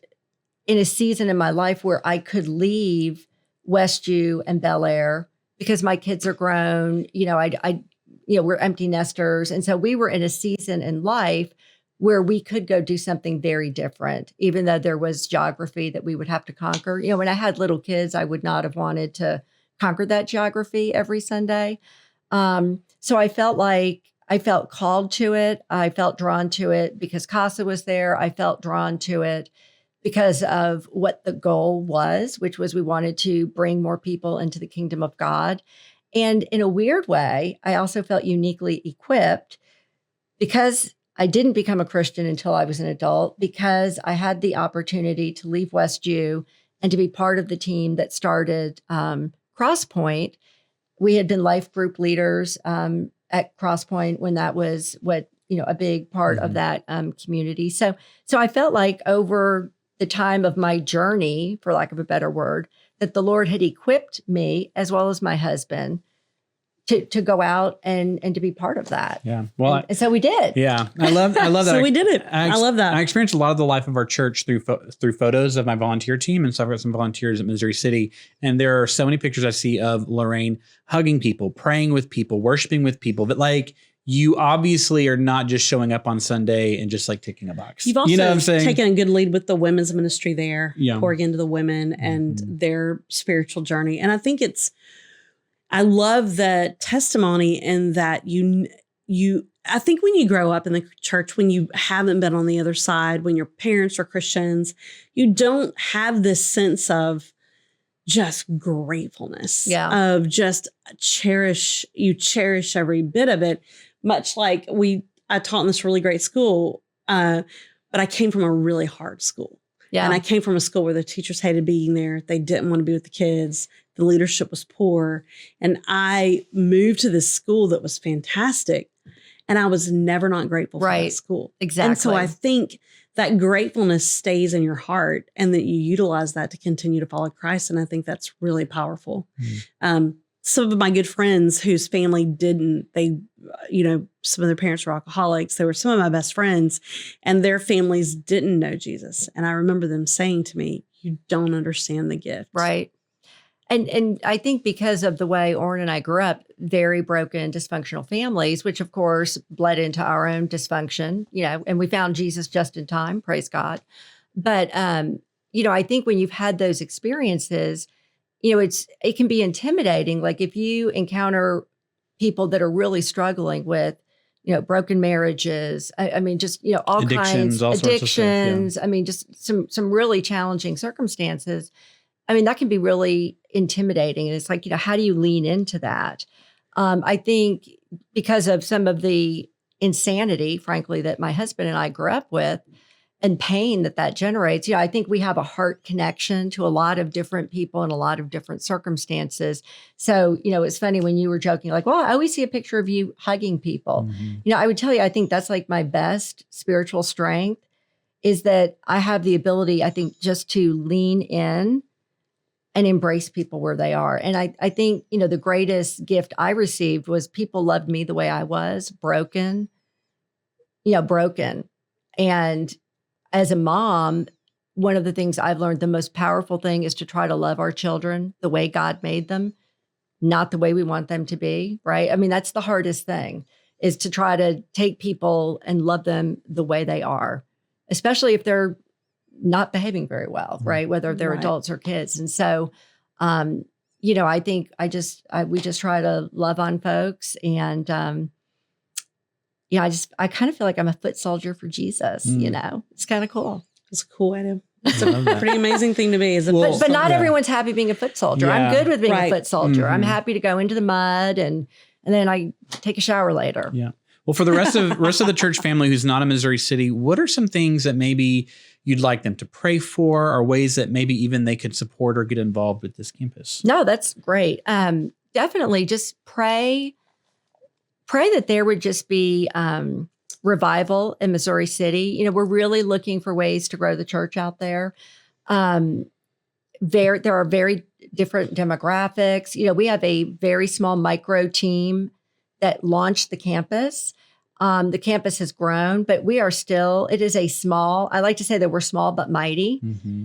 in a season in my life where I could leave Westview and Bellaire because my kids are grown. We're empty nesters. And so we were in a season in life where we could go do something very different, even though there was geography that we would have to conquer. When I had little kids, I would not have wanted to conquer that geography every Sunday. So I felt called to it. I felt drawn to it because CASA was there. I felt drawn to it because of what the goal was, which was we wanted to bring more people into the kingdom of God. And in a weird way, I also felt uniquely equipped because I didn't become a Christian until I was an adult, because I had the opportunity to leave Westview and to be part of the team that started Crosspoint. We had been life group leaders at Crosspoint when that was what a big part of that community. So I felt like over the time of my journey, for lack of a better word, that the Lord had equipped me as well as my husband to go out and to be part of that. Yeah. Well, and so we did. Yeah. I love that. So we did it. I love that. I experienced a lot of the life of our church through photos of my volunteer team. And so I've got some volunteers at Missouri City. And there are so many pictures I see of Lorraine hugging people, praying with people, worshiping with people. But like, you obviously are not just showing up on Sunday and just like ticking a box. You've also what I'm saying? taken a good lead with the women's ministry there, Yeah. pouring into the women and their spiritual journey. And I think I love the testimony in that I think when you grow up in the church, when you haven't been on the other side, when your parents are Christians, you don't have this sense of just gratefulness, of just cherish every bit of it. Much like I taught in this really great school, but I came from a really hard school. Yeah. And I came from a school where the teachers hated being there. They didn't want to be with the kids. The leadership was poor. And I moved to this school that was fantastic. And I was never not grateful for that school. Exactly. And so I think that gratefulness stays in your heart and that you utilize that to continue to follow Christ. And I think that's really powerful. Some of my good friends whose family didn't, some of their parents were alcoholics. They were some of my best friends and their families didn't know Jesus. And I remember them saying to me, you don't understand the gift. Right. And I think because of the way Orrin and I grew up, very broken, dysfunctional families, which of course bled into our own dysfunction, and we found Jesus just in time, praise God. But, I think when you've had those experiences, it can be intimidating. Like if you encounter people that are really struggling with, broken marriages, all addictions, kinds of addictions. I mean, just some really challenging circumstances. I mean, that can be really intimidating. And it's like, how do you lean into that? I think because of some of the insanity, frankly, that my husband and I grew up with and pain that generates, I think we have a heart connection to a lot of different people in a lot of different circumstances. So, it's funny when you were joking, like, well, I always see a picture of you hugging people. I would tell you, I think that's like my best spiritual strength is that I have the ability, I think, just to lean in and embrace people where they are. And I think, the greatest gift I received was people loved me the way I was, broken. And as a mom, one of the things I've learned, the most powerful thing is to try to love our children the way God made them, not the way we want them to be, right? I mean, that's the hardest thing, is to try to take people and love them the way they are, especially if they're not behaving very well, right? Whether they're adults or kids. And so, I think we just try to love on folks. And, I kind of feel like I'm a foot soldier for Jesus, it's kind of cool. It's a cool way it's a pretty amazing thing to be. But not everyone's happy being a foot soldier. Yeah. I'm good with being a foot soldier. I'm happy to go into the mud and then I take a shower later. Yeah. Well, for the rest of the church family who's not in Missouri City, what are some things that maybe you'd like them to pray for, or ways that maybe even they could support or get involved with this campus? No, that's great. Definitely just pray that there would just be revival in Missouri City. We're really looking for ways to grow the church out there. There are very different demographics. We have a very small micro team that launched the campus. The campus has grown, but we are still, it is a small, I like to say that we're small but mighty,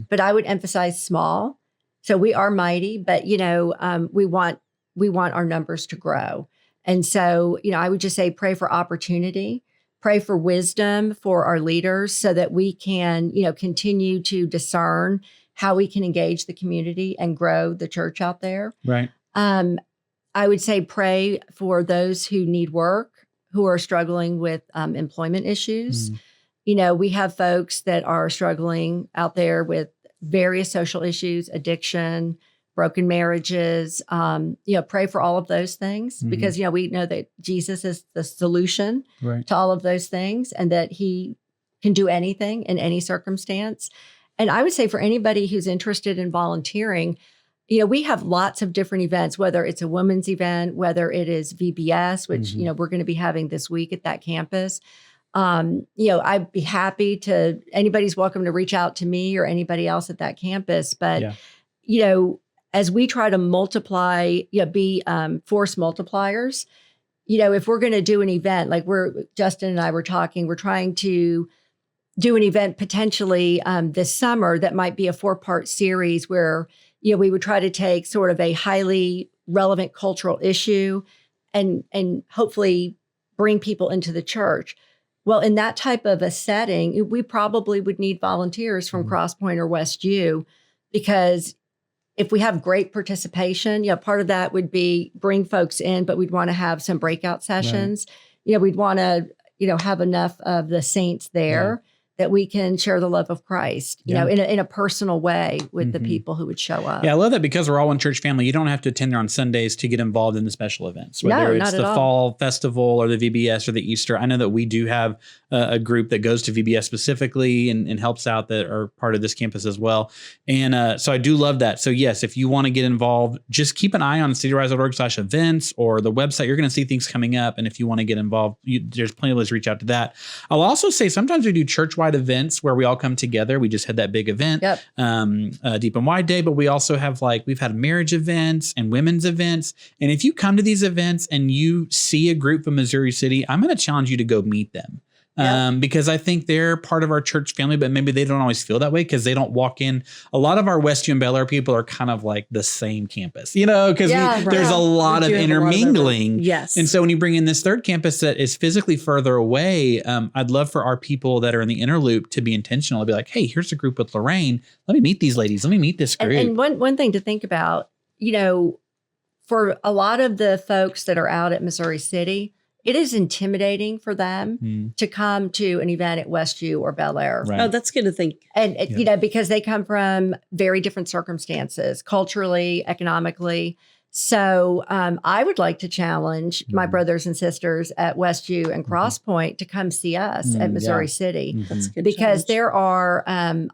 but I would emphasize small. So we are mighty, but, we want our numbers to grow. And so, I would just say pray for opportunity, pray for wisdom for our leaders so that we can, continue to discern how we can engage the community and grow the church out there. Right. I would say pray for those who need work, who are struggling with employment issues. We have folks that are struggling out there with various social issues, addiction, broken marriages. Pray for all of those things because, we know that Jesus is the solution to all of those things and that he can do anything in any circumstance. And I would say for anybody who's interested in volunteering, we have lots of different events, whether it's a women's event, whether it is VBS, which, we're going to be having this week at that campus. I'd be happy to, anybody's welcome to reach out to me or anybody else at that campus. But, as we try to multiply, be force multipliers, if we're going to do an event, like Justin and I were talking, we're trying to do an event potentially this summer that might be a 4-part series where, we would try to take sort of a highly relevant cultural issue and hopefully bring people into the church. Well, in that type of a setting, we probably would need volunteers from Crosspoint or Westview, because if we have great participation, part of that would be bring folks in, but we'd want to have some breakout sessions. Right. We'd want to, have enough of the saints there that we can share the love of Christ, in a personal way with the people who would show up. Yeah, I love that, because we're all one church family. You don't have to attend there on Sundays to get involved in the special events, whether it's the fall festival or the VBS or the Easter. I know that we do have a group that goes to VBS specifically and helps out, that are part of this campus as well. And so I do love that. So yes, if you want to get involved, just keep an eye on cityrise.org/events or the website. You're going to see things coming up. And if you want to get involved, there's plenty of ways to reach out to that. I'll also say sometimes we do church-wide events where we all come together. We just had that big event, Deep and Wide Day, but we also have we've had marriage events and women's events. And if you come to these events and you see a group from Missouri City, I'm going to challenge you to go meet them. Because I think they're part of our church family, but maybe they don't always feel that way because they don't walk in. A lot of our Westview and Bellaire people are kind of like the same campus, because there's a lot of intermingling. Yes. And so when you bring in this third campus that is physically further away, I'd love for our people that are in the inner loop to be intentional and be like, hey, here's a group with Lorraine. Let me meet these ladies. Let me meet this group. And one thing to think about, for a lot of the folks that are out at Missouri City, it is intimidating for them to come to an event at Westview or Bellaire. Right. Oh, that's good to think. And, because they come from very different circumstances, culturally, economically. So I would like to challenge my brothers and sisters at Westview and Crosspoint to come see us at Missouri City. That's a good because challenge. There are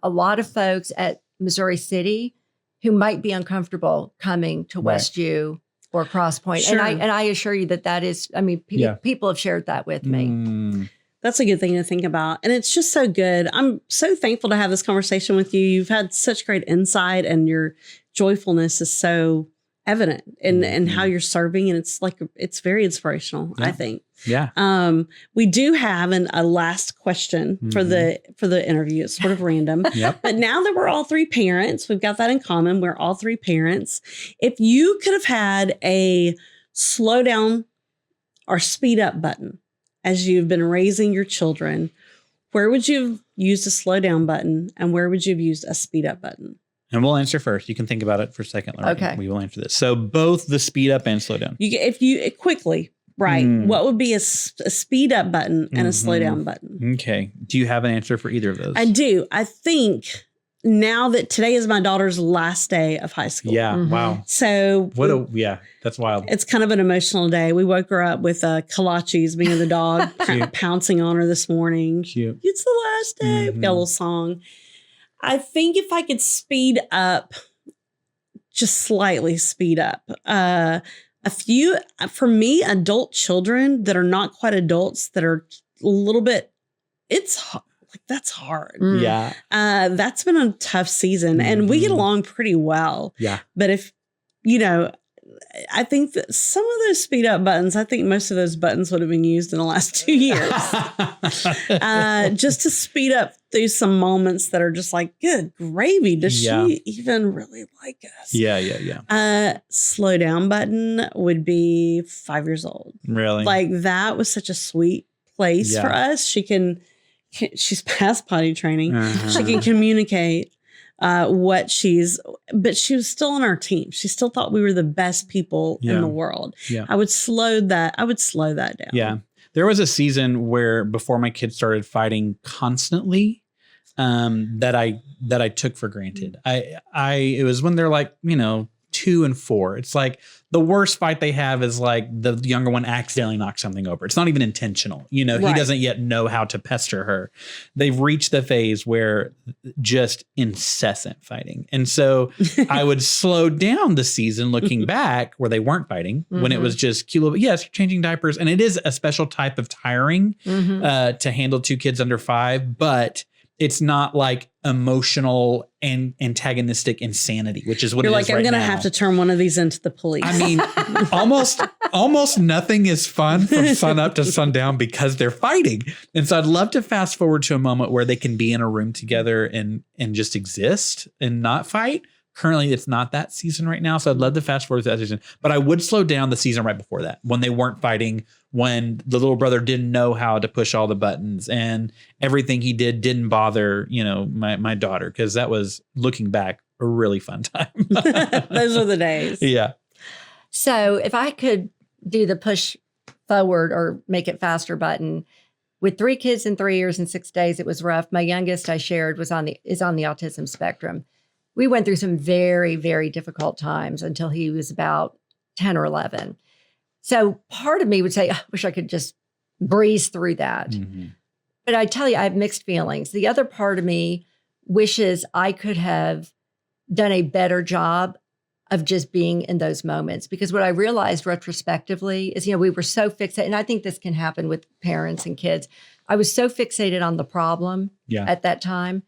a lot of folks at Missouri City who might be uncomfortable coming to Westview or Crosspoint. Sure. And I assure you that is, people have shared that with me. That's a good thing to think about. And it's just so good. I'm so thankful to have this conversation with you. You've had such great insight, and your joyfulness is so evident in how you're serving. And it's very inspirational, I think. Yeah. We do have a last question for the interview. It's sort of random. But now that we're all three parents, we've got that in common. We're all three parents. If you could have had a slow down or speed up button as you've been raising your children, where would you have used a slow down button, and where would you have used a speed up button? And we'll answer first. You can think about it for a second, Lorraine. Okay. We will answer this. So both the speed up and slow down. If you quickly, right? What would be a speed up button and a slow down button? Okay. Do you have an answer for either of those? I do. I think now that today is my daughter's last day of high school. Yeah. Wow. So that's wild. It's kind of an emotional day. We woke her up with kolaches, being the dog, pouncing on her this morning. Cute. It's the last day. We got a little song. I think if I could speed up, just slightly speed up, for me, adult children that are not quite adults, that are a little bit, that's hard. Yeah. That's been a tough season, and we get along pretty well. Yeah. But if, I think that some of those speed up buttons, I think most of those buttons would have been used in the last 2 years. Just to speed up through some moments that are just like, good gravy. Does she even really like us? Yeah. Slow down button would be 5 years old. Really? That was such a sweet place for us. She's past potty training. She can communicate but she was still on our team. She still thought we were the best people in the world. Yeah. I would slow that down. Yeah. There was a season where before my kids started fighting constantly, that I took for granted. It was when they're like, 2 and 4. It's like the worst fight they have is like the younger one accidentally knocks something over. It's not even intentional. You know, he doesn't yet know how to pester her. They've reached the phase where just incessant fighting. And so I would slow down the season looking back where they weren't fighting, when it was just cute. But yes, you're changing diapers. And it is a special type of tiring to handle 2 kids under 5, but it's not like emotional and antagonistic insanity, which is what you're it like, is right I'm going to now. have to turn one of these into the police. I mean, almost nothing is fun from sun up to sundown because they're fighting. And so I'd love to fast forward to a moment where they can be in a room together and just exist and not fight. Currently, it's not that season right now. So I'd love to fast forward to that season. But I would slow down the season right before that, when they weren't fighting, when the little brother didn't know how to push all the buttons and everything he did didn't bother, you know, my daughter, because that was, looking back, a really fun time. Those are the days. Yeah. So if I could do the push forward or make it faster button, with 3 kids in 3 years and 6 days, it was rough. My youngest, I shared, is on the autism spectrum. We went through some very, very difficult times until he was about 10 or 11. So part of me would say, I wish I could just breeze through that. But I tell you, I have mixed feelings. The other part of me wishes I could have done a better job of just being in those moments. Because what I realized retrospectively is, you know, we were so fixated, and I think this can happen with parents and kids. I was so fixated on the problem at that time.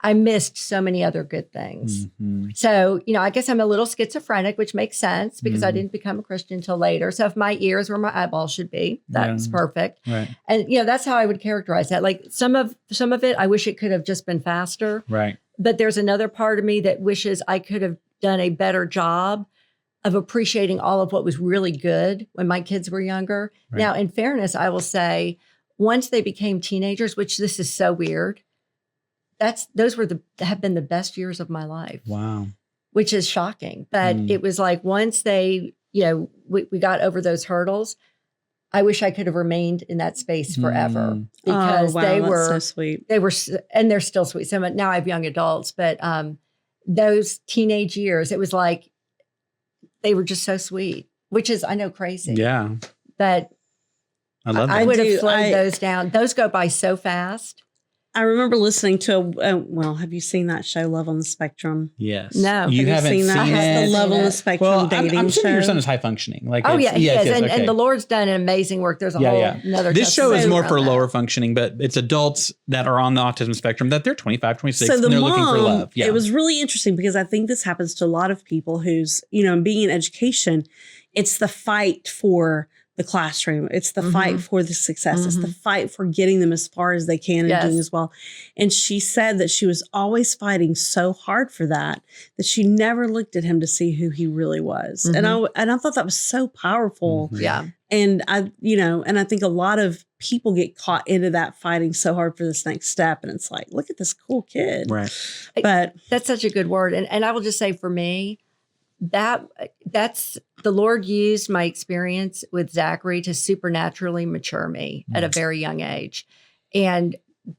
I missed so many other good things. So, you know, I guess I'm a little schizophrenic, which makes sense because I didn't become a Christian until later. So if my ears were my eyeballs should be, that's perfect. Right. And, you know, that's how I would characterize that. Like some of it, I wish it could have just been faster. Right. But there's another part of me that wishes I could have done a better job of appreciating all of what was really good when my kids were younger. Right. Now, in fairness, I will say, once they became teenagers, which this is so weird, those have been the best years of my life. Wow. Which is shocking. But it was like, once they, you know, we got over those hurdles, I wish I could have remained in that space forever because they were so sweet. They were, and they're still sweet. So now I have young adults, but those teenage years, it was like, they were just so sweet, which is, I know, crazy. Yeah. But I love that. I would have slowed those down. Those go by so fast. I remember listening to have you seen that show, Love on the Spectrum? Yes. No. You haven't seen that? it? The Love on the Spectrum dating I'm show. your son is high functioning. Like, he is. Okay. And the Lord's done an amazing work. There's a whole another. This show is more around for that. lower functioning, but it's adults that are on the autism spectrum that they're 25, 26, So and they're looking for love. Yeah. It was really interesting because I think this happens to a lot of people who's, you know, being in education, it's the fight for the classroom. It's the fight for the success. It's the fight for getting them as far as they can and doing as well. And she said that she was always fighting so hard for that she never looked at him to see who he really was. And I thought that was so powerful. Yeah. And I think a lot of people get caught into that fighting so hard for this next step. And it's like, look at this cool kid. Right. But that's such a good word. And I will just say, for me, that's the Lord used my experience with Zachary to supernaturally mature me at a very young age. And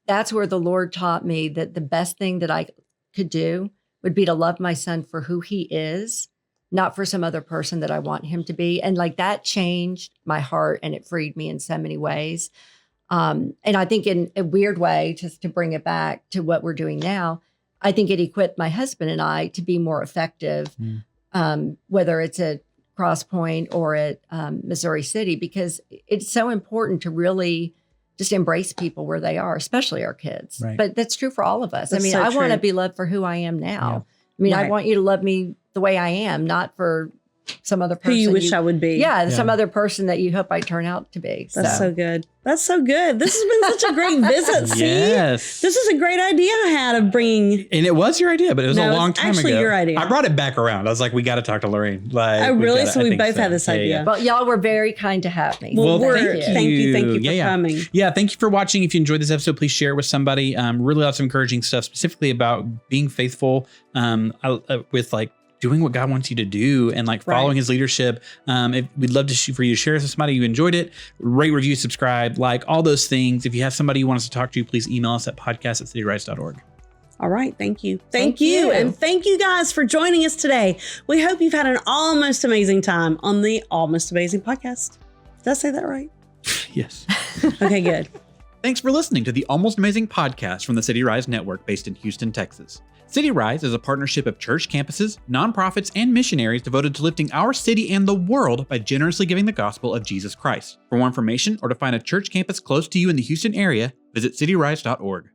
that's where the Lord taught me that the best thing that I could do would be to love my son for who he is, not for some other person that I want him to be. And like, that changed my heart and it freed me in so many ways. And I think in a weird way, just to bring it back to what we're doing now, I think it equipped my husband and I to be more effective, whether it's at Cross Point or at Missouri City, because it's so important to really just embrace people where they are, especially our kids. Right. But that's true for all of us. That's I mean, so I want to true. be loved for who I am now. Yeah. I mean, I Right. want you to love me the way I am, not for some other person. who you wish I would be. Yeah, some other person that you hope I turn out to be. That's so good. That's so good. This has been such a great visit. See? Yes. This is a great idea I had of bringing. And it was your idea, but it was No, a long it's time ago. actually your idea. I brought it back around. I was like, we got to talk to Lorraine. Like, Oh, really? So we I think both had this Yeah, idea. yeah. Well, y'all were very kind to have me. Well, thank thank you for Yeah. coming. Yeah, thank you for watching. If you enjoyed this episode, please share it with somebody. Really lots of encouraging stuff, specifically about being faithful with like doing what God wants you to do and like following his leadership. We'd love for you to share this with somebody who enjoyed it. Rate, review, subscribe, like all those things. If you have somebody you want us to talk to, please email us at podcast@cityrise.org. All right. Thank you. Thank you. And thank you guys for joining us today. We hope you've had an almost amazing time on the Almost Amazing podcast. Did I say that right? Yes. Okay, good. Thanks for listening to the Almost Amazing podcast from the CityRise Network based in Houston, Texas. CityRise is a partnership of church campuses, nonprofits, and missionaries devoted to lifting our city and the world by generously giving the gospel of Jesus Christ. For more information or to find a church campus close to you in the Houston area, visit cityrise.org.